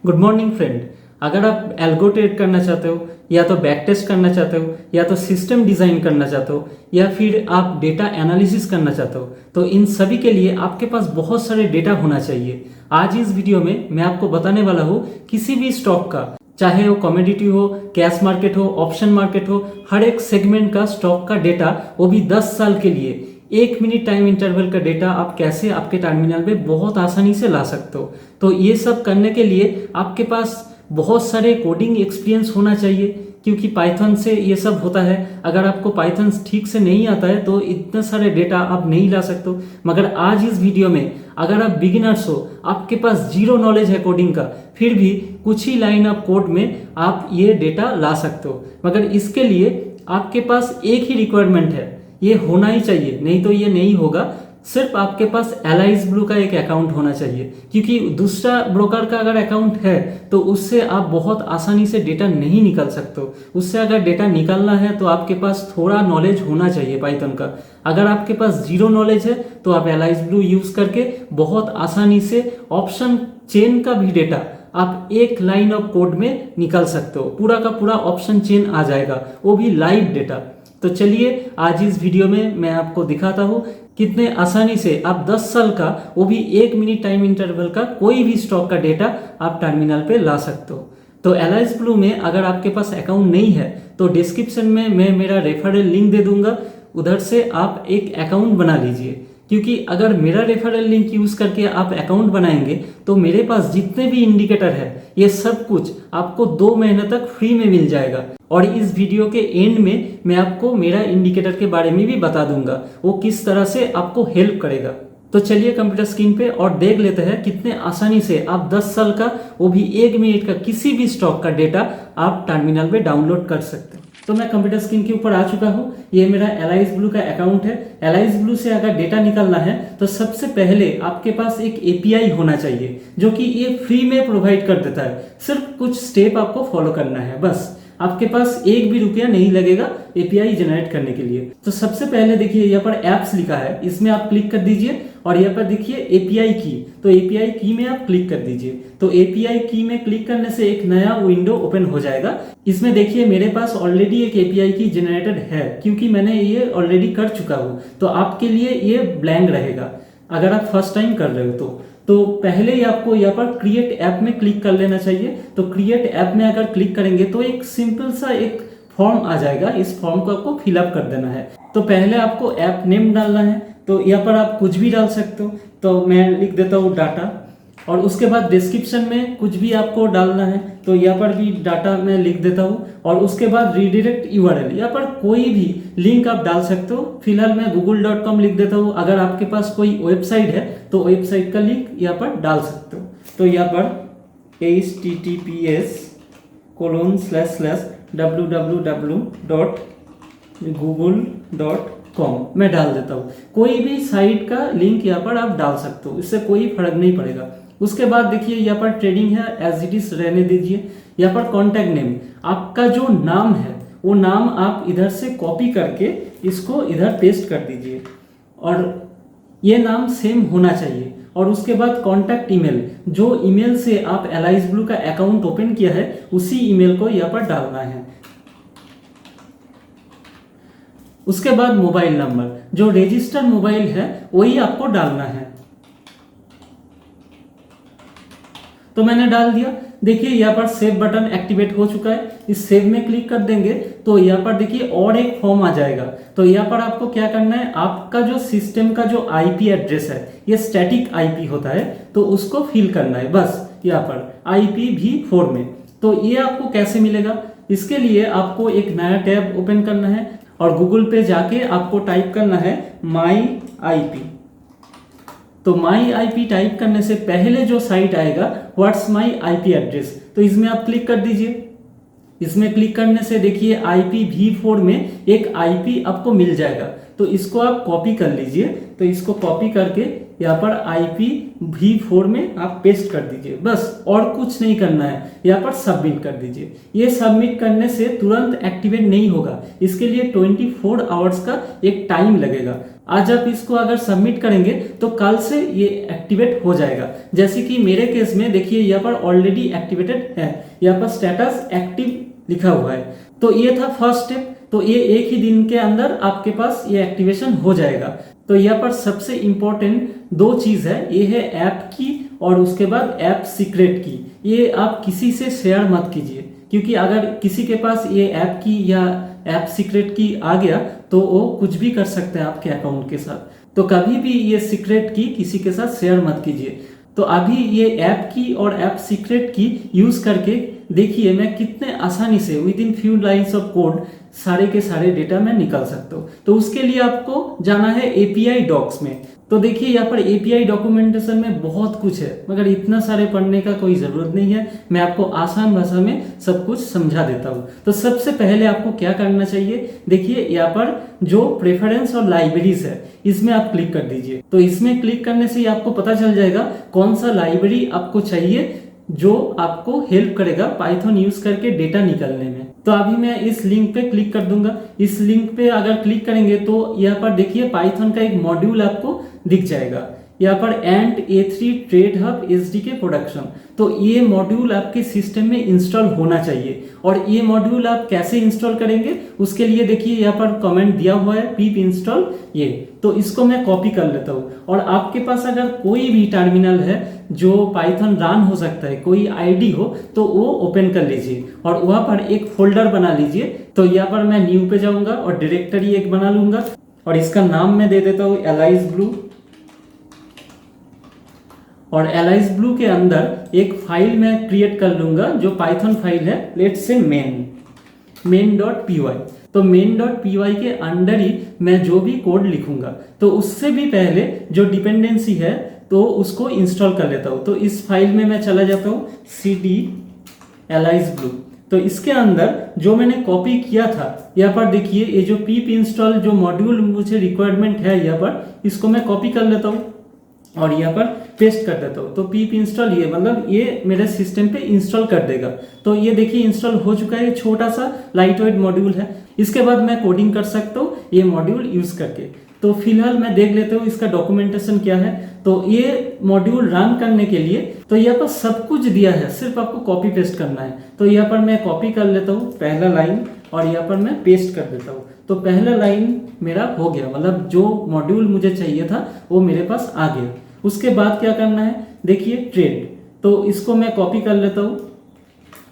Good morning friend. अगर आप algo trade करना चाहते हो या तो बैक टेस्ट करना चाहते हो या तो सिस्टम डिज़ाइन करना चाहते हो या फिर आप डेटा एनालिसिस करना चाहते हो तो इन सभी के लिए आपके पास बहुत सारे डेटा होना चाहिए। आज इस वीडियो में मैं आपको बताने वाला हूँ किसी भी स्टॉक का, चाहे वो कमोडिटी हो, कैश मार्केट हो, ऑप्शन मार्केट हो, हर एक सेगमेंट का स्टॉक का डेटा, वो भी 10 साल के लिए 1 मिनट टाइम इंटरवल का डेटा आप कैसे आपके टर्मिनल में बहुत आसानी से ला सकते हो। तो ये सब करने के लिए आपके पास बहुत सारे कोडिंग एक्सपीरियंस होना चाहिए, क्योंकि पाइथन से ये सब होता है। अगर आपको पाइथन ठीक से नहीं आता है तो इतने सारे डेटा आप नहीं ला सकते हो। मगर आज इस वीडियो में अगर आप बिगिनर्स हो, आपके पास जीरो नॉलेज है कोडिंग का, फिर भी कुछ ही लाइन ऑफ कोड में आप ये डेटा ला सकते हो। मगर इसके लिए आपके पास एक ही रिक्वायरमेंट है, ये होना ही चाहिए, नहीं तो ये नहीं होगा। सिर्फ आपके पास एलाइज ब्लू का एक अकाउंट होना चाहिए, क्योंकि दूसरा ब्रोकर का अगर अकाउंट है तो उससे आप बहुत आसानी से डेटा नहीं निकाल सकते हो। उससे अगर डेटा निकालना है तो आपके पास थोड़ा नॉलेज होना चाहिए पाइथन का। अगर आपके पास जीरो नॉलेज है तो आप एलाइज ब्लू यूज करके बहुत आसानी से ऑप्शन चेन का भी डेटा आप एक लाइन ऑफ कोड में निकाल सकते हो। पूरा का पूरा ऑप्शन चेन आ जाएगा, वो भी लाइव डेटा। तो चलिए आज इस वीडियो में मैं आपको दिखाता हूँ कितने आसानी से आप 10 साल का, वो भी 1 मिनट टाइम इंटरवल का, कोई भी स्टॉक का डेटा आप टर्मिनल पे ला सकते हो। तो एलाइज ब्लू में अगर आपके पास अकाउंट नहीं है तो डिस्क्रिप्शन में मैं मेरा रेफरल लिंक दे दूंगा, उधर से आप एक अकाउंट बना लीजिए। क्योंकि अगर मेरा रेफरल लिंक यूज करके आप अकाउंट बनाएंगे तो मेरे पास जितने भी इंडिकेटर है ये सब कुछ आपको 2 महीने तक फ्री में मिल जाएगा। और इस वीडियो के एंड में मैं आपको मेरा इंडिकेटर के बारे में भी बता दूंगा, वो किस तरह से आपको हेल्प करेगा। तो चलिए कंप्यूटर स्क्रीन पे और देख लेते हैं कितने आसानी से आप 10 साल का, वो भी 1 मिनट का, किसी भी स्टॉक का डेटा आप टर्मिनल में डाउनलोड कर सकते हैं। तो मैं कंप्यूटर स्क्रीन के ऊपर आ चुका हूँ। ये मेरा एलाइज ब्लू का अकाउंट है। एलाइज ब्लू से अगर डेटा निकालना है तो सबसे पहले आपके पास एक एपीआई होना चाहिए, जो कि ये फ्री में प्रोवाइड कर देता है। सिर्फ कुछ स्टेप आपको फॉलो करना है, बस। आपके पास 1 भी रुपया नहीं लगेगा एपीआई जनरेट करने के लिए। तो सबसे पहले देखिए यहाँ पर एप्स लिखा है, इसमें आप क्लिक कर दीजिए और यहाँ पर देखिए एपीआई की, तो एपीआई की में आप क्लिक कर दीजिए। तो एपीआई की में क्लिक करने से एक नया विंडो ओपन हो जाएगा। इसमें देखिए मेरे पास ऑलरेडी एक एपीआई की जनरेटेड है, क्योंकि मैंने ये ऑलरेडी कर चुका हूँ। तो आपके लिए ये ब्लैंक रहेगा अगर आप फर्स्ट टाइम कर रहे हो तो पहले ही आपको यहाँ पर क्रिएट ऐप में क्लिक कर लेना चाहिए। तो क्रिएट ऐप में अगर क्लिक करेंगे तो एक सिंपल सा एक फॉर्म आ जाएगा, इस फॉर्म को आपको फिलअप कर देना है। तो पहले आपको ऐप नेम डालना है, तो यहाँ पर आप कुछ भी डाल सकते हो। तो मैं लिख देता हूँ डाटा, और उसके बाद डिस्क्रिप्शन में कुछ भी आपको डालना है, तो यहाँ पर भी डाटा मैं लिख देता हूँ। और उसके बाद रीडायरेक्ट यूआरएल, यहाँ पर कोई भी लिंक आप डाल सकते हो। फिलहाल मैं google.com लिख देता हूँ। अगर आपके पास कोई वेबसाइट है तो वेबसाइट का लिंक यहाँ पर डाल सकते हो। तो यहाँ पर https://www.google.com मैं डाल देता हूँ। कोई भी साइट का लिंक यहाँ पर आप डाल सकते हो, इससे कोई फर्क नहीं पड़ेगा। उसके बाद देखिए यहाँ पर ट्रेडिंग है, एज इट इज रहने दीजिए। यहाँ पर कॉन्टैक्ट नेम, आपका जो नाम है वो नाम आप इधर से कॉपी करके इसको इधर पेस्ट कर दीजिए, और ये नाम सेम होना चाहिए। और उसके बाद कॉन्टैक्ट ईमेल, जो ईमेल से आप एलाइज ब्लू का अकाउंट ओपन किया है उसी ईमेल को यहाँ पर डालना है। उसके बाद मोबाइल नंबर, जो रजिस्टर्ड मोबाइल है वही आपको डालना है। तो मैंने डाल दिया। देखिए यहाँ पर सेव बटन एक्टिवेट हो चुका है। इस सेव में क्लिक कर देंगे तो यहाँ पर देखिए और एक फॉर्म आ जाएगा। तो यहाँ पर आपको क्या करना है, आपका जो सिस्टम का जो आईपी एड्रेस है, ये स्टैटिक आईपी होता है, तो उसको फिल करना है बस यहाँ पर IPv4 में। तो ये आपको कैसे मिलेगा, इसके लिए आपको एक नया टैब ओपन करना है और गूगल पे जाके आपको टाइप करना है माई IP। तो माई IP टाइप करने से पहले जो साइट आएगा व्हाट्स माई IP एड्रेस, तो इसमें आप क्लिक कर दीजिए। इसमें क्लिक करने से देखिए IPv4 में एक IP आपको मिल जाएगा, तो इसको आप कॉपी कर लीजिए। तो इसको कॉपी करके यहाँ पर IPv4 में आप पेस्ट कर दीजिए, बस। और कुछ नहीं करना है, यहाँ पर सबमिट कर दीजिए। ये सबमिट करने से तुरंत एक्टिवेट नहीं होगा, इसके लिए 24 आवर्स का एक टाइम लगेगा। आज आप इसको अगर सबमिट करेंगे तो कल से ये एक्टिवेट हो जाएगा। जैसे कि मेरे केस में देखिए यहाँ पर ऑलरेडी एक्टिवेटेड है, यहाँ पर स्टेटस एक्टिव लिखा हुआ है। तो ये था फर्स्ट स्टेप। तो ये एक ही दिन के अंदर आपके पास ये एक्टिवेशन हो जाएगा। तो यहाँ पर सबसे इंपॉर्टेंट दो चीज है, ये है ऐप की और उसके बाद ऐप सीक्रेट की। ये आप किसी से शेयर मत कीजिए, क्योंकि अगर किसी के पास ये ऐप की या ऐप सीक्रेट की आ गया तो वो कुछ भी कर सकते हैं आपके अकाउंट के साथ। तो कभी भी ये सीक्रेट की किसी के साथ शेयर मत कीजिए। तो अभी ये ऐप की और ऐप सीक्रेट की यूज करके देखिए मैं कितने आसानी से with in few lines of code सारे के सारे डेटा मैं निकाल सकता हूँ। तो उसके लिए आपको जाना है एपीआई डॉक्स में। तो देखिए यहाँ पर एपीआई डॉक्यूमेंटेशन में बहुत कुछ है, मगर इतना सारे पढ़ने का कोई जरूरत नहीं है। मैं आपको आसान भाषा में सब कुछ समझा देता हूँ। तो सबसे पहले आपको क्या करना चाहिए, देखिए यहाँ पर जो प्रेफरेंस और लाइब्रेरीज है इसमें आप क्लिक कर दीजिए। तो इसमें क्लिक करने से आपको पता चल जाएगा कौन सा लाइब्रेरी आपको चाहिए जो आपको हेल्प करेगा पाइथन यूज करके डेटा निकालने में। तो अभी मैं इस लिंक पे क्लिक कर दूंगा। इस लिंक पे अगर क्लिक करेंगे तो यहाँ पर देखिए पाइथन का एक मॉड्यूल आपको दिख जाएगा, यहाँ पर and A3 trade hub SDK production. तो ये मॉड्यूल आपके सिस्टम में इंस्टॉल होना चाहिए। और ये मॉड्यूल आप कैसे इंस्टॉल करेंगे उसके लिए देखिए यहाँ पर कमेंट दिया हुआ है पिप इंस्टॉल ये। तो इसको मैं कॉपी कर लेता हूँ। और आपके पास अगर कोई भी टर्मिनल है जो पाइथन रन हो सकता है, कोई आईडी हो, तो वो ओपन कर लीजिए और वहां पर एक फोल्डर बना लीजिए। तो यहाँ पर मैं न्यू पे जाऊंगा और डायरेक्टरी एक बना लूंगा और इसका नाम मैं दे देता हूँ एलाइज ब्लू। और एलाइज ब्लू के अंदर एक फाइल मैं क्रिएट कर लूंगा जो पाइथन फाइल है, लेट्स से main.py। तो main.py के अंदर ही मैं जो भी कोड लिखूंगा, तो उससे भी पहले जो डिपेंडेंसी है तो उसको इंस्टॉल कर लेता हूं। तो इस फाइल में मैं चला जाता हूं cd एलाइज ब्लू। तो इसके अंदर जो मैंने कॉपी किया था, यहाँ पर देखिए ये जो pip इंस्टॉल जो मॉड्यूल मुझे रिक्वायरमेंट है, यहाँ पर इसको मैं कॉपी कर लेता हूँ और यहाँ पर पेस्ट कर देता हूँ। तो pip इंस्टॉल ये मतलब ये मेरे सिस्टम पे इंस्टॉल कर देगा। तो ये देखिए इंस्टॉल हो चुका है, छोटा सा लाइट वेट मॉड्यूल है। इसके बाद मैं कोडिंग कर सकता हूँ ये मॉड्यूल यूज करके। तो फिलहाल मैं देख लेता हूँ इसका डॉक्यूमेंटेशन क्या है। तो ये मॉड्यूल रन करने के लिए तो यहाँ पर सब कुछ दिया है, सिर्फ आपको कॉपी पेस्ट करना है। तो यहाँ पर मैं कॉपी कर लेता हूँ पहला लाइन और यहाँ पर मैं पेस्ट कर देता हूँ। तो पहला लाइन मेरा हो गया, मतलब जो मॉड्यूल मुझे चाहिए था वो मेरे पास आ गया। उसके बाद क्या करना है, देखिए ट्रेड। तो इसको मैं कॉपी कर लेता हूँ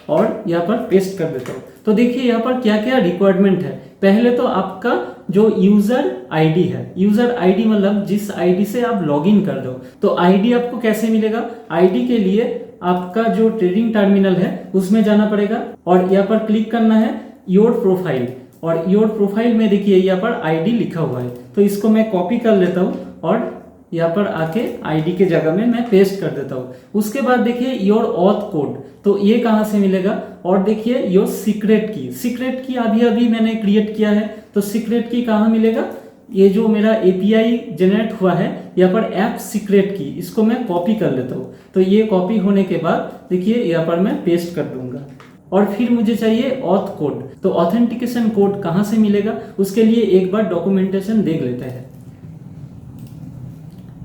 और यहाँ पर पेस्ट कर देता हूँ। तो देखिए यहाँ पर क्या क्या रिक्वायरमेंट है। पहले तो आपका जो यूजर आईडी है, यूजर आईडी मतलब जिस आईडी से आप लॉगिन कर दो। तो आईडी आपको कैसे मिलेगा, आईडी के लिए आपका जो ट्रेडिंग टर्मिनल है उसमें जाना पड़ेगा और यहाँ पर क्लिक करना है योर प्रोफाइल। और योर प्रोफाइल में देखिए यहाँ पर आईडी लिखा हुआ है। तो इसको मैं कॉपी कर लेता हूँ और यहाँ पर आके आईडी के जगह में मैं पेस्ट कर देता हूँ। उसके बाद देखिए योर ऑथ कोड, तो ये कहाँ से मिलेगा। और देखिए योर सीक्रेट की, सीक्रेट की अभी अभी मैंने क्रिएट किया है। तो सीक्रेट की कहाँ मिलेगा, ये जो मेरा एपीआई जनरेट हुआ है यहाँ पर ऐप सीक्रेट की, इसको मैं कॉपी कर लेता हूँ। तो ये कॉपी होने के बाद देखिए यहाँ पर मैं पेस्ट कर दूंगा। और फिर मुझे चाहिए ऑथ कोड। तो ऑथेंटिकेशन कोड कहाँ से मिलेगा उसके लिए एक बार डॉक्यूमेंटेशन देख लेते हैं।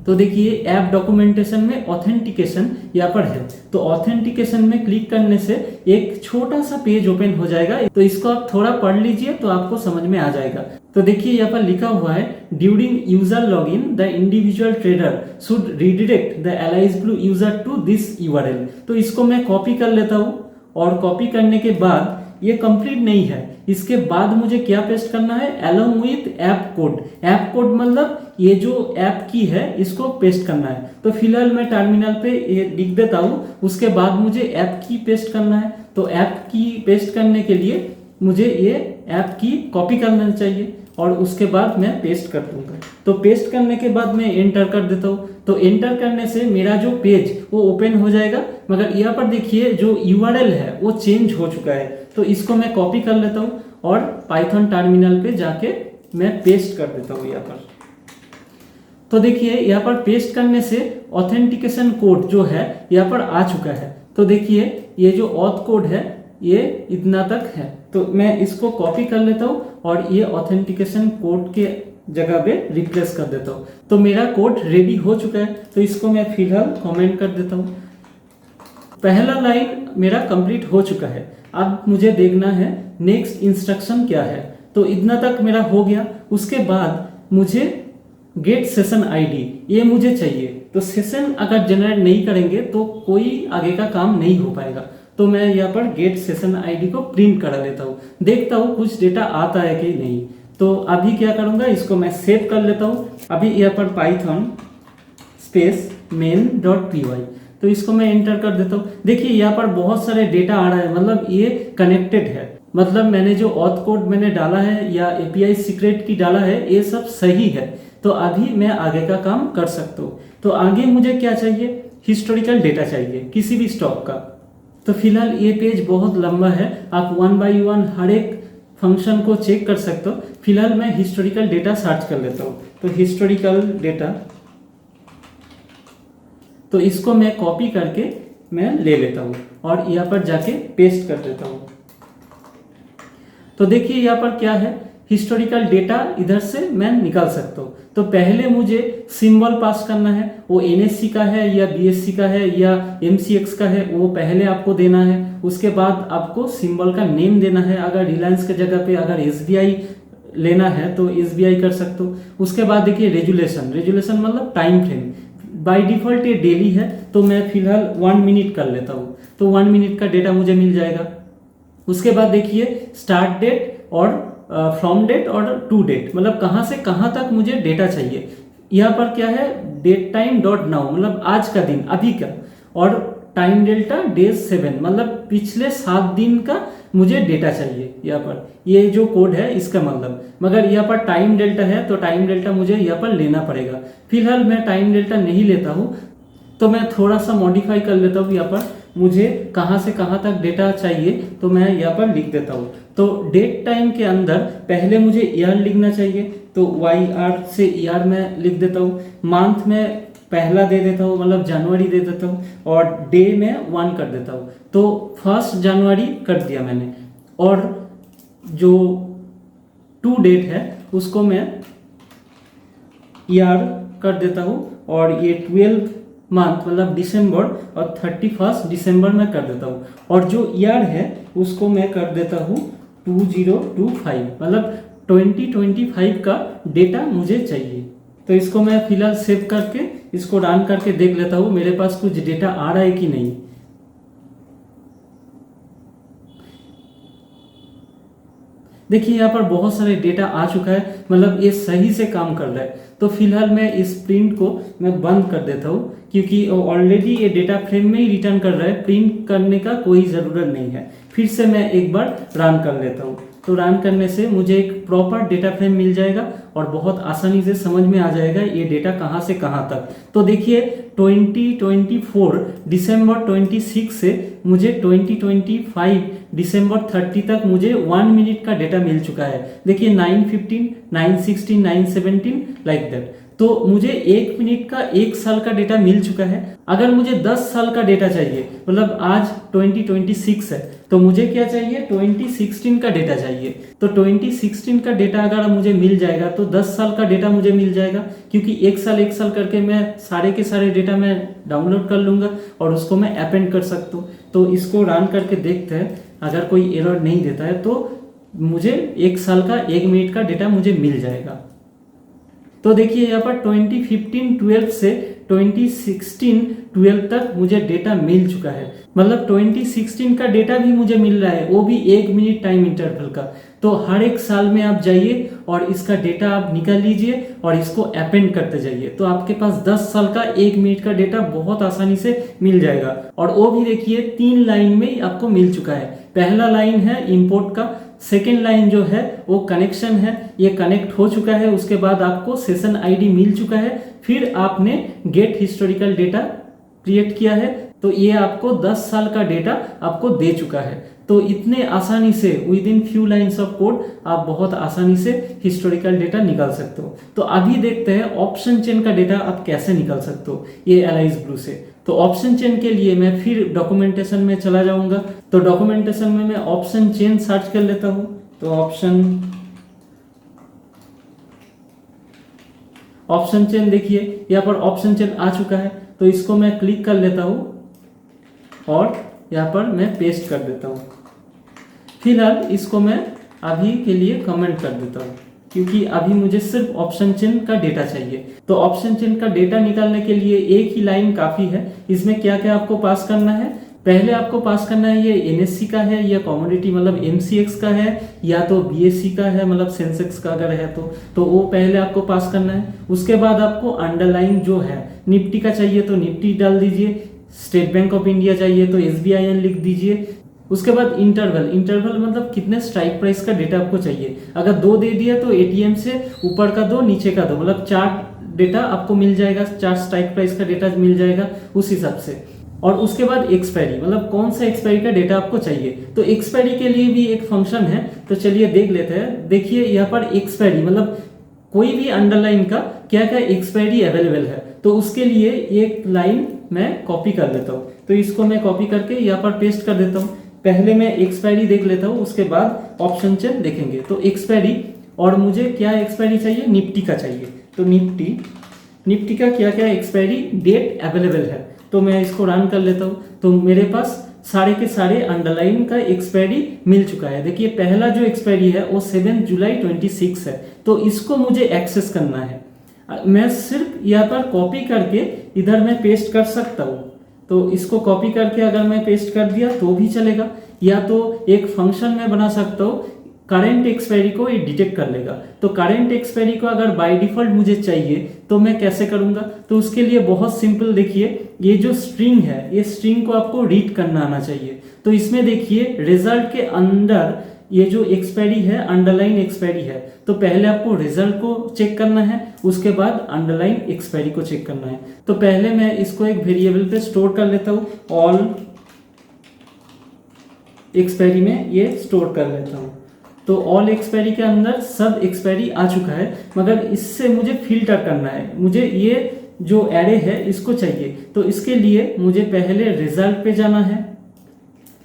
तो देखिए ऐप डॉक्यूमेंटेशन में ऑथेंटिकेशन यहाँ पर है। तो ऑथेंटिकेशन में क्लिक करने से एक छोटा सा पेज ओपन हो जाएगा। तो इसको आप थोड़ा पढ़ लीजिए तो आपको समझ में आ जाएगा। तो देखिए यहाँ पर लिखा हुआ है during user login the individual trader should redirect the Alice blue user to this URL. तो इसको मैं कॉपी कर लेता हूँ और कॉपी करने के बाद ये कंप्लीट नहीं है, इसके बाद मुझे क्या पेस्ट करना है, along with app code. App code मतलब ये जो ऐप की है इसको पेस्ट करना है। तो फिलहाल मैं टर्मिनल पे ये लिख देता हूँ, उसके बाद मुझे ऐप की पेस्ट करना है। तो ऐप की पेस्ट करने के लिए मुझे ये ऐप की कॉपी करना चाहिए और उसके बाद मैं पेस्ट कर दूंगा। तो पेस्ट करने के बाद मैं एंटर कर देता हूँ। तो एंटर करने से मेरा जो पेज वो ओपन हो जाएगा, मगर यहाँ पर देखिए जो यूआरएल है वो चेंज हो चुका है। तो इसको मैं कॉपी कर लेता हूँ और पाइथन टर्मिनल पे जाके मैं पेस्ट कर देता हूँ यहाँ पर। तो देखिए यहाँ पर पेस्ट करने से ऑथेंटिकेशन कोड जो है यहाँ पर आ चुका है। तो देखिए ये जो ऑथ कोड है ये इतना तक है। तो मैं इसको कॉपी कर लेता हूँ और ये ऑथेंटिकेशन कोड के जगह पे रिप्लेस कर देता हूँ। तो मेरा कोड रेडी हो चुका है, तो इसको मैं फिलहाल कमेंट कर देता हूँ। पहला लाइन मेरा कंप्लीट हो चुका है। अब मुझे देखना है नेक्स्ट इंस्ट्रक्शन क्या है। तो इतना तक मेरा हो गया। उसके बाद मुझे गेट सेशन आईडी ये मुझे चाहिए। तो सेशन अगर जनरेट नहीं करेंगे तो कोई आगे का काम नहीं हो पाएगा। तो मैं यहाँ पर गेट सेशन आईडी को प्रिंट करा लेता हूँ, देखता हूँ कुछ डेटा आता है कि नहीं। तो अभी क्या करूँगा, इसको मैं सेव कर लेता हूँ। अभी यहाँ पर पाइथन स्पेस main.py, तो इसको मैं एंटर कर देता हूँ। देखिए यहाँ पर बहुत सारे डेटा आ रहा है, मतलब ये कनेक्टेड है। मतलब मैंने जो ऑथ कोड मैंने डाला है या एपीआई सीक्रेट की डाला है, ये सब सही है। तो अभी मैं आगे का काम कर सकता हूँ। तो आगे मुझे क्या चाहिए, हिस्टोरिकल डेटा चाहिए किसी भी स्टॉक का। तो फिलहाल ये पेज बहुत लंबा है, आप 1 बाय 1 हर एक फंक्शन को चेक कर सकते हो। फिलहाल मैं हिस्टोरिकल डेटा सर्च कर लेता हूँ। तो हिस्टोरिकल डेटा, तो इसको मैं कॉपी करके मैं ले लेता हूँ और यहाँ पर जाके पेस्ट कर देता हूँ। तो देखिए यहाँ पर क्या है, हिस्टोरिकल डेटा इधर से मैं निकाल सकता हूँ। तो पहले मुझे सिंबल पास करना है, वो एनएससी का है या बीएससी का है या एमसीएक्स का है, वो पहले आपको देना है। उसके बाद आपको सिंबल का नेम देना है। अगर रिलायंस के जगह पे अगर एसबीआई लेना है तो एसबीआई कर सकते हो। उसके बाद देखिए रेजुलेशन, रेजुलेशन मतलब टाइम फ्रेम। बाय डिफॉल्ट ये डेली है, तो मैं फिलहाल 1 मिनट कर लेता हूँ। तो 1 मिनट का डेटा मुझे मिल जाएगा। उसके बाद देखिए स्टार्ट डेट और फ्रॉम डेट और टू डेट, मतलब कहाँ से कहाँ तक मुझे डेटा चाहिए। यहाँ पर क्या है, डेट टाइम डॉट नाउ मतलब आज का दिन, अभी का, और टाइम डेल्टा डेज 7 मतलब पिछले 7 दिन का मुझे डेटा चाहिए। यहाँ पर ये जो कोड है इसका मतलब, मगर यहाँ पर टाइम डेल्टा है तो टाइम डेल्टा मुझे यहाँ पर लेना पड़ेगा। फिलहाल मैं टाइम डेल्टा नहीं लेता हूँ, तो मैं थोड़ा सा मॉडिफाई कर लेता हूँ। यहाँ पर मुझे कहाँ से कहाँ तक डेटा चाहिए तो मैं यहाँ पर लिख देता हूँ। तो डेट टाइम के अंदर पहले मुझे ईयर लिखना चाहिए, तो वाई आर से ईयर में लिख देता हूँ। मंथ में पहला दे देता हूँ, मतलब जनवरी दे देता हूँ, और डे में 1 कर देता हूँ। तो 1 जनवरी कर दिया मैंने, और जो टू डेट है उसको मैं ईयर कर देता हूँ, और ये 12 मंथ मतलब दिसंबर और 31 दिसंबर में कर देता हूँ। और जो ईयर है उसको मैं कर देता हूँ 2025, मतलब 2025 का डेटा मुझे चाहिए। तो इसको मैं फिलहाल सेव करके इसको रन करके देख लेता हूँ मेरे पास कुछ डेटा आ रहा है कि नहीं। देखिए यहाँ पर बहुत सारे डेटा आ चुका है, मतलब ये सही से काम कर रहा है। तो फिलहाल मैं इस प्रिंट को मैं बंद कर देता हूँ, क्योंकि ऑलरेडी ये डेटा फ्रेम में ही रिटर्न कर रहा है, प्रिंट करने का कोई ज़रूरत नहीं है। फिर से मैं एक बार रन कर लेता हूँ। तो रन करने से मुझे एक प्रॉपर डेटा फ्रेम मिल जाएगा और बहुत आसानी से समझ में आ जाएगा ये डेटा कहाँ से कहाँ तक। तो देखिए 2024 दिसंबर 26 से मुझे 2025 दिसंबर 30 तक मुझे 1 मिनट का डेटा मिल चुका है। देखिए 9:15, 9:16, 9:17 लाइक दैट। तो मुझे 1 मिनट का 1 साल का डेटा मिल चुका है। अगर मुझे 10 साल का डेटा चाहिए, मतलब आज 2026 है, तो मुझे क्या चाहिए, 2016 का डेटा चाहिए। तो 2016 का डेटा अगर मुझे मिल जाएगा तो 10 साल का डेटा मुझे मिल जाएगा, क्योंकि एक साल करके मैं सारे के सारे डेटा मैं डाउनलोड कर लूँगा और उसको मैं अपेंड कर सकता हूँ। तो इसको रन करके देखते हैं, अगर कोई एरर नहीं देता है तो मुझे 1 साल का 1 मिनट का डेटा मुझे मिल जाएगा। तो देखिए यहाँ पर 2015-12 से 2016-12 तक मुझे डेटा मिल चुका है, मतलब 2016 का डेटा भी मुझे मिल रहा है, वो भी 1 मिनट टाइम इंटरवल का। तो हर एक साल में आप जाइए और इसका डेटा आप निकाल लीजिए और इसको अपेंड करते जाइए, तो आपके पास 10 साल का 1 मिनट का डेटा बहुत आसानी से मिल जाएगा। और वो भी देखिए 3 लाइन में ही आपको मिल चुका है। पहला लाइन है इंपोर्ट का, सेकेंड लाइन जो है वो कनेक्शन है, ये कनेक्ट हो चुका है। उसके बाद आपको सेशन आईडी मिल चुका है, फिर आपने गेट हिस्टोरिकल डेटा क्रिएट किया है, तो ये आपको 10 साल का डेटा आपको दे चुका है। तो इतने आसानी से with in few lines of code आप बहुत आसानी से हिस्टोरिकल डेटा निकाल सकते हो। तो अभी देखते हैं ऑप्शन चेन का डेटा आप कैसे निकाल सकते हो ये एलाइज ब्लू से। तो ऑप्शन चेन के लिए मैं फिर डॉक्यूमेंटेशन में चला जाऊंगा। तो डॉक्यूमेंटेशन में मैं ऑप्शन चेन सर्च कर लेता हूँ। तो ऑप्शन ऑप्शन चेन देखिए यहाँ पर ऑप्शन चेन आ चुका है, तो इसको मैं क्लिक कर लेता हूँ और यहाँ पर मैं पेस्ट कर देता हूँ। फिलहाल इसको मैं अभी के लिए कमेंट कर देता हूँ क्योंकि अभी मुझे सिर्फ ऑप्शन चेन का डेटा चाहिए। तो ऑप्शन चेन का डेटा निकालने के लिए एक ही लाइन काफ़ी है। इसमें क्या क्या आपको पास करना है, पहले आपको पास करना है ये एनएससी का है या कमोडिटी मतलब एमसीएक्स का है या तो बीएससी का है मतलब सेंसेक्स का अगर है तो वो पहले आपको पास करना है। उसके बाद आपको अंडरलाइन जो है निफ्टी का चाहिए तो निफ्टी डाल दीजिए, स्टेट बैंक ऑफ इंडिया चाहिए तो SBIN लिख दीजिए। उसके बाद इंटरवल मतलब कितने स्ट्राइक प्राइस का डेटा आपको चाहिए। अगर 2 दे दिया तो ATM से ऊपर का 2 नीचे का 2 मतलब 4 डेटा आपको मिल जाएगा, 4 स्ट्राइक प्राइस का डेटा मिल जाएगा उस हिसाब से। और उसके बाद एक्सपायरी मतलब कौन सा एक्सपायरी का डेटा आपको चाहिए। तो एक्सपायरी के लिए भी एक फंक्शन है, तो चलिए देख लेते हैं। देखिए यहाँ पर एक्सपायरी मतलब कोई भी अंडरलाइन का क्या क्या एक्सपायरी अवेलेबल है, तो उसके लिए एक लाइन मैं कॉपी कर लेता हूँ। तो इसको मैं कॉपी करके यहाँ पर पेस्ट कर देता हूँ। पहले मैं एक्सपायरी देख लेता हूँ, उसके बाद ऑप्शन चेन देखेंगे। तो एक्सपायरी और मुझे क्या एक्सपायरी चाहिए, निफ्टी का चाहिए। तो निफ्टी का क्या क्या एक्सपायरी डेट अवेलेबल है, तो मैं इसको रन कर लेता हूँ। तो मेरे पास सारे के सारे अंडरलाइन का एक्सपायरी मिल चुका है। देखिए पहला जो एक्सपायरी है वो 7 जुलाई 26 है, तो इसको मुझे एक्सेस करना है। मैं सिर्फ यहाँ पर कॉपी करके इधर मैं पेस्ट कर सकता हूँ। तो इसको कॉपी करके अगर मैं पेस्ट कर दिया तो भी चलेगा, या तो एक फंक्शन में बना सकता हूँ, करेंट एक्सपायरी को ये डिटेक्ट कर लेगा। तो करेंट एक्सपायरी को अगर बाय डिफॉल्ट मुझे चाहिए तो मैं कैसे करूंगा, तो उसके लिए बहुत सिंपल, देखिए ये जो स्ट्रिंग है ये स्ट्रिंग को आपको रीड करना आना चाहिए। तो इसमें देखिए रिजल्ट के अंदर ये जो एक्सपायरी है अंडरलाइन एक्सपायरी है, तो पहले आपको रिजल्ट को चेक करना है, उसके बाद अंडरलाइन एक्सपायरी को चेक करना है। तो पहले मैं इसको एक वेरिएबल पे स्टोर कर लेता हूँ, ऑल एक्सपायरी में ये स्टोर कर लेता हूँ। तो ऑल एक्सपायरी के अंदर सब एक्सपायरी आ चुका है, मगर इससे मुझे फिल्टर करना है। मुझे ये जो एरे है इसको चाहिए, तो इसके लिए मुझे पहले रिजल्ट पे जाना है।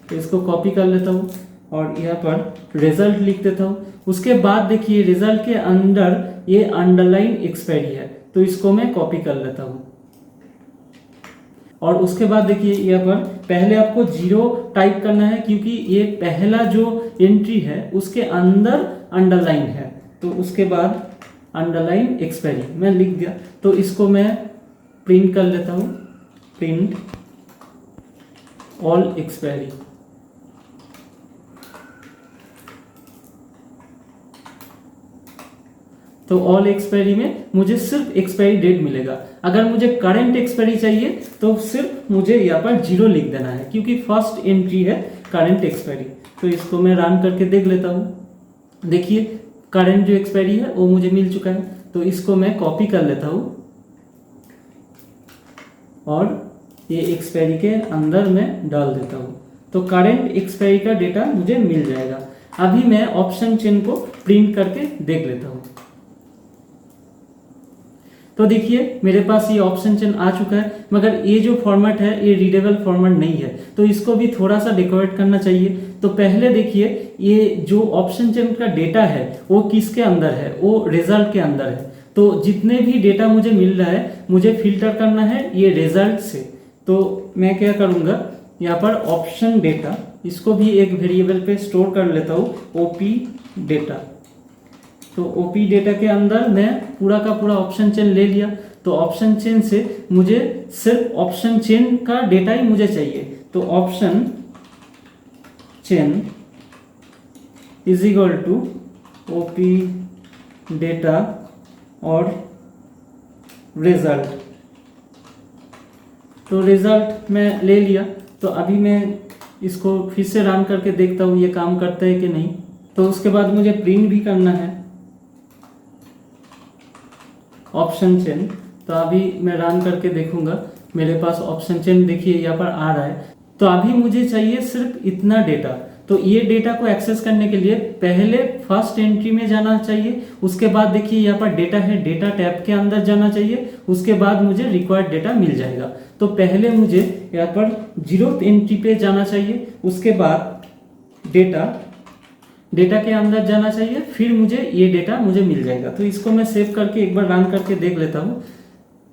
तो इसको कॉपी कर लेता हूँ और यहाँ पर रिजल्ट लिख देता हूँ। उसके बाद देखिए रिजल्ट के अंदर ये अंडरलाइन एक्सपायरी है, तो इसको मैं कॉपी कर लेता हूँ। और उसके बाद देखिए यहाँ पर पहले आपको 0 टाइप करना है क्योंकि ये पहला जो एंट्री है उसके अंदर अंडरलाइन है। तो उसके बाद अंडरलाइन एक्सपायरी मैं लिख दिया, तो इसको मैं प्रिंट कर लेता हूँ, प्रिंट ऑल एक्सपायरी। तो ऑल एक्सपायरी में मुझे सिर्फ एक्सपायरी डेट मिलेगा। अगर मुझे करंट एक्सपायरी चाहिए तो सिर्फ मुझे यहाँ पर 0 लिख देना है क्योंकि फर्स्ट एंट्री है करंट एक्सपायरी। तो इसको मैं रन करके देख लेता हूँ। देखिए करंट जो एक्सपायरी है वो मुझे मिल चुका है, तो इसको मैं कॉपी कर लेता हूँ और ये एक्सपायरी के अंदर मैं डाल देता हूँ। तो करंट एक्सपायरी का डेटा मुझे मिल जाएगा। अभी मैं ऑप्शन चेन को प्रिंट करके देख लेता हूँ। तो देखिए मेरे पास ये ऑप्शन चेन आ चुका है, मगर ये जो फॉर्मेट है ये रीडेबल फॉर्मेट नहीं है, तो इसको भी थोड़ा सा डेकोरेट करना चाहिए। तो पहले देखिए ये जो ऑप्शन चेन का डेटा है वो किसके अंदर है, वो रिजल्ट के अंदर है। तो जितने भी डेटा मुझे मिल रहा है मुझे फिल्टर करना है ये रिजल्ट से। तो मैं क्या करूँगा, यहाँ पर ऑप्शन डेटा, इसको भी एक वेरिएबल पे स्टोर कर लेता हूँ, ओपी डेटा। तो ओपी डेटा के अंदर मैं पूरा का पूरा ऑप्शन चेन ले लिया। तो ऑप्शन चेन से मुझे सिर्फ ऑप्शन चेन का डेटा ही मुझे चाहिए। तो option chain is equal to OP data और रिजल्ट। तो रिजल्ट मैं ले लिया। तो अभी मैं इसको फिर से रन करके देखता हूँ ये काम करता है कि नहीं। तो उसके बाद मुझे प्रिंट भी करना है ऑप्शन चेन। तो अभी मैं रन करके देखूंगा, मेरे पास ऑप्शन चेन देखिए यहाँ पर आ रहा है। तो अभी मुझे चाहिए सिर्फ इतना डेटा। तो ये डेटा को एक्सेस करने के लिए पहले फर्स्ट एंट्री में जाना चाहिए, उसके बाद देखिए यहाँ पर डेटा है, डेटा टैब के अंदर जाना चाहिए, उसके बाद मुझे रिक्वायर्ड डेटा मिल जाएगा। तो पहले मुझे यहाँ पर 0th एंट्री पे जाना चाहिए, उसके बाद डेटा डेटा के अंदर जाना चाहिए, फिर मुझे ये डेटा मुझे मिल जाएगा। तो इसको मैं सेव करके एक बार रन करके देख लेता हूँ।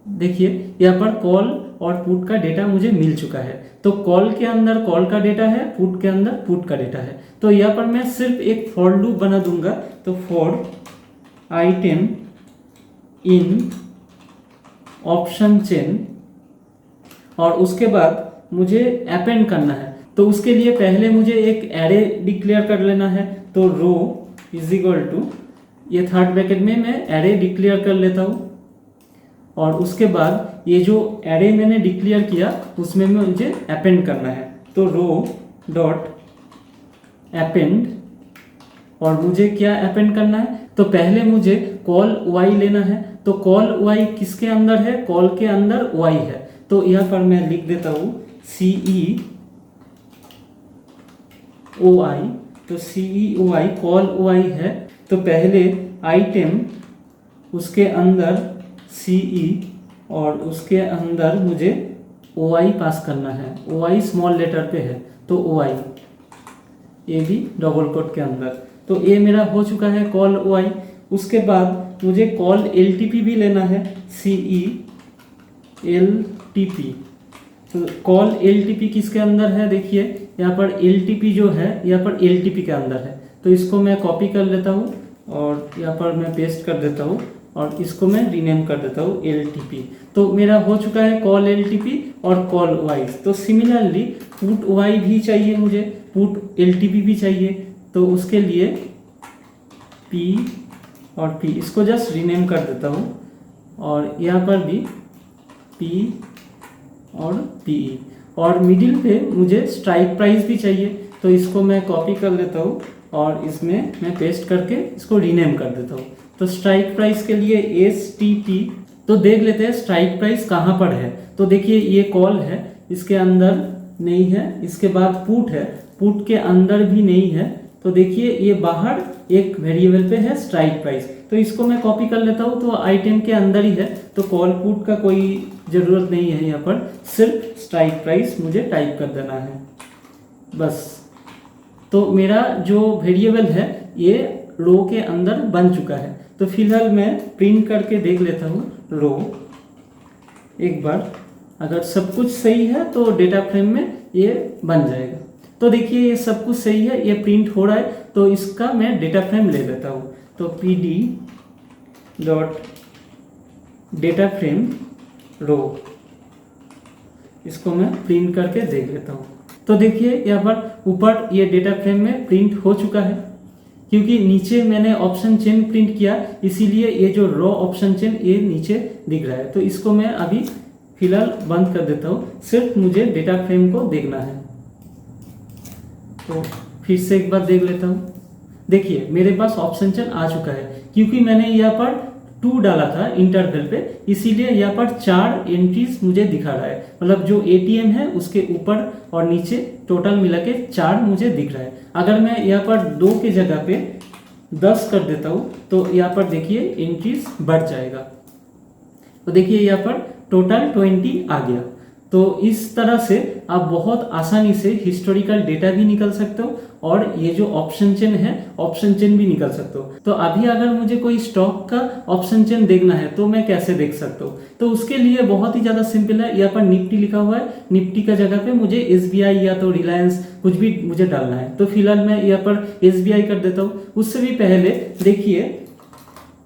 देखिए यहाँ पर कॉल और पुट का डेटा मुझे मिल चुका है। तो कॉल के अंदर कॉल का डेटा है, पुट के अंदर पुट का डेटा है। तो यहाँ पर मैं सिर्फ एक फॉर लूप बना दूंगा। तो for item in option chain, और उसके बाद मुझे अपेंड करना है। तो उसके लिए पहले मुझे एक एरे डिक्लेयर कर लेना है। तो रो इज इक्वल टू, ये थर्ड ब्रैकेट में मैं एरे डिक्लेयर कर लेता हूँ, और उसके बाद ये जो एरे मैंने डिक्लेयर किया उसमें मुझे अपेंड करना है। तो रो डॉट अपेंड, और मुझे क्या अपेंड करना है, तो पहले मुझे कॉल वाई लेना है। तो कॉल वाई किसके अंदर है, कॉल के अंदर वाई है। तो यहाँ पर मैं लिख देता हूँ CEOI। तो CEOI कॉल वाई है। तो पहले आइटम, उसके अंदर CE, और उसके अंदर मुझे OI पास करना है। OI स्मॉल लेटर पे है तो OI, ये भी डबल कोट के अंदर। तो ये मेरा हो चुका है कॉल OI। उसके बाद मुझे कॉल LTP भी लेना है, CELTP। तो कॉल LTP किसके अंदर है, देखिए यहाँ पर LTP जो है यहाँ पर LTP के अंदर है। तो इसको मैं कॉपी कर लेता हूँ और यहाँ पर मैं पेस्ट कर देता हूँ, और इसको मैं रीनेम कर देता हूँ LTP। तो मेरा हो चुका है कॉल LTP और कॉल OI। तो सिमिलरली पुट OI भी चाहिए मुझे, पुट LTP भी चाहिए। तो उसके लिए P और P, इसको जस्ट रीनेम कर देता हूँ, और यहाँ पर भी P और PE, और मिडिल पे मुझे स्ट्राइक प्राइस भी चाहिए। तो इसको मैं कॉपी कर लेता हूँ और इसमें मैं पेस्ट करके इसको रीनेम कर देता हूँ। तो स्ट्राइक प्राइस के लिए STP। तो देख लेते हैं स्ट्राइक प्राइस कहाँ पर है। तो देखिए ये कॉल है, इसके अंदर नहीं है। इसके बाद पुट है, पुट के अंदर भी नहीं है। तो देखिए ये बाहर एक वेरिएबल पे है स्ट्राइक प्राइस। तो इसको मैं कॉपी कर लेता हूँ, तो आइटम के अंदर ही है। तो कॉल पुट का कोई ज़रूरत नहीं है, यहाँ पर सिर्फ स्ट्राइक प्राइस मुझे टाइप कर देना है बस। तो मेरा जो वेरिएबल है ये रो के अंदर बन चुका है। तो फिलहाल मैं प्रिंट करके देख लेता हूँ रो एक बार। अगर सब कुछ सही है तो डेटा फ्रेम में ये बन जाएगा। तो देखिए ये सब कुछ सही है, ये प्रिंट हो रहा है। तो इसका मैं डेटा फ्रेम ले लेता हूँ। तो PD डॉट डेटा फ्रेम रो, इसको मैं प्रिंट करके देख लेता हूँ। तो देखिए यहाँ पर ऊपर ये डेटा फ्रेम में प्रिंट हो चुका है, क्योंकि नीचे मैंने ऑप्शन चेन प्रिंट किया, इसीलिए ये जो रो ऑप्शन चेन ये नीचे दिख रहा है। तो इसको मैं अभी फिलहाल बंद कर देता हूँ, सिर्फ मुझे डेटा फ्रेम को देखना है। तो फिर से एक बार देख लेता हूँ। देखिए मेरे पास ऑप्शन चेन आ चुका है, क्योंकि मैंने यहाँ पर 2 डाला था इंटरवल पे, इसीलिए यहाँ पर 4 एंट्रीज मुझे दिखा रहा है। मतलब जो ATM है उसके ऊपर और नीचे टोटल मिला के 4 मुझे दिख रहा है। अगर मैं यहाँ पर 2 के जगह पे 10 कर देता हूँ तो यहाँ पर देखिए एंट्रीज बढ़ जाएगा। तो देखिए यहाँ पर टोटल 20 आ गया। तो इस तरह से आप बहुत आसानी से हिस्टोरिकल डेटा भी निकल सकते हो, और ये जो ऑप्शन चेन है ऑप्शन चेन भी निकल सकते हो। तो अभी अगर मुझे कोई स्टॉक का ऑप्शन चेन देखना है तो मैं कैसे देख सकता हूँ? तो उसके लिए बहुत ही ज़्यादा सिंपल है। यहाँ पर निफ्टी लिखा हुआ है, निफ्टी का जगह पे मुझे SBI या तो रिलायंस कुछ भी मुझे डालना है। तो फिलहाल मैं यहाँ पर SBI कर देता हूँ। उससे भी पहले देखिए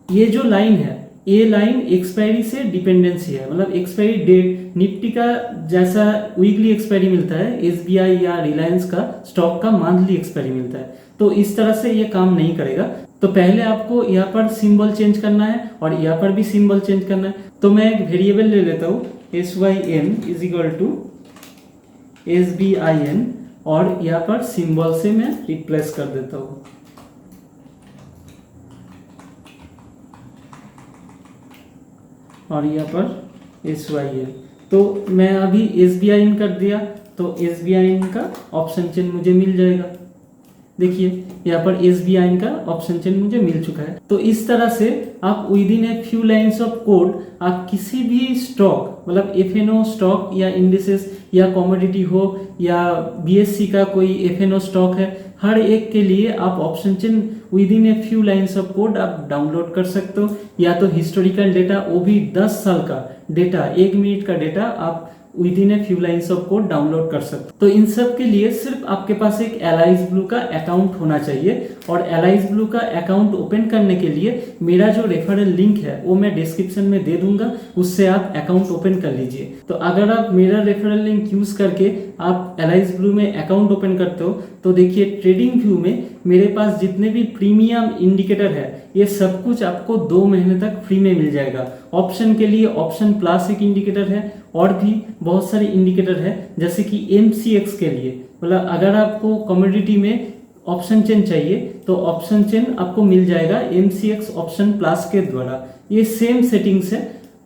ये जो लाइन है, ये लाइन एक्सपायरी से डिपेंडेंसी है, मतलब एक्सपायरी डेट। निफ्टी का जैसा वीकली एक्सपायरी मिलता है, SBI या रिलायंस का स्टॉक का मंथली एक्सपायरी मिलता है। तो इस तरह से ये काम नहीं करेगा। तो पहले आपको यहाँ पर सिंबल चेंज करना है और यहाँ पर भी सिंबल चेंज करना है। तो मैं एक वेरिएबल ले लेता हूँ, SYN is equal to SBIN, और यहाँ पर सिंबल से मैं रिप्लेस कर देता हूँ। और यहाँ पर SYN। तो मैं अभी SBIN कर दिया, तो SBIN का ऑप्शन चेन मुझे मिल जाएगा। देखिए यहाँ पर SBI का ऑप्शन चेन मुझे मिल चुका है। तो इस तरह से आप with in a few lines of code आप किसी भी स्टॉक मतलब FNO स्टॉक या इंडिसेस या कमोडिटी हो या BSE का कोई FNO स्टॉक है, हर एक के लिए आप option chain with in a few lines of code आप डाउनलोड कर सकते हो। या तो हिस्टोरिकल डेटा, वो भी 10 साल का डेटा, 1 मिनट का डेटा आप with in a few lines of code download कर सकते हो। तो इन सब के लिए सिर्फ आपके पास एक एलाइज ब्लू का अकाउंट होना चाहिए। और एलाइज ब्लू का अकाउंट ओपन करने के लिए मेरा जो रेफरल लिंक है वो मैं डिस्क्रिप्शन में दे दूंगा, उससे आप अकाउंट ओपन कर लीजिए। तो अगर आप मेरा रेफरल लिंक यूज करके आप एलाइज ब्लू में अकाउंट ओपन करते हो तो देखिए ट्रेडिंग व्यू में मेरे पास जितने भी प्रीमियम इंडिकेटर है ये सब कुछ आपको 2 महीने तक फ्री में मिल जाएगा। ऑप्शन के लिए ऑप्शन प्लस एक इंडिकेटर है और भी बहुत सारे इंडिकेटर है, जैसे कि MCX के लिए मतलब अगर आपको कमोडिटी में ऑप्शन चेन चाहिए तो ऑप्शन चेन आपको मिल जाएगा MCX ऑप्शन प्लस के द्वारा। ये सेम सेटिंग्स है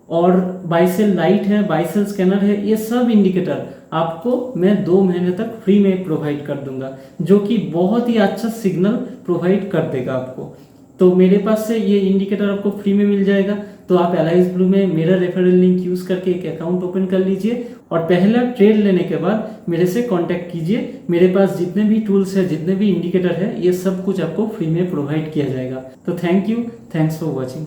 और बाइसेल लाइट है, बाइसेल स्कैनर है, ये सब इंडिकेटर आपको मैं 2 महीने तक फ्री में प्रोवाइड कर दूंगा, जो कि बहुत ही अच्छा सिग्नल प्रोवाइड कर देगा आपको। तो मेरे पास से ये इंडिकेटर आपको फ्री में मिल जाएगा। तो आप एलाइज ब्लू में मेरा रेफरल लिंक यूज करके एक अकाउंट ओपन कर लीजिए और पहला ट्रेड लेने के बाद मेरे से कांटेक्ट कीजिए। मेरे पास जितने भी टूल्स है, जितने भी इंडिकेटर है, ये सब कुछ आपको फ्री में प्रोवाइड किया जाएगा। तो thank you, thanks for watching.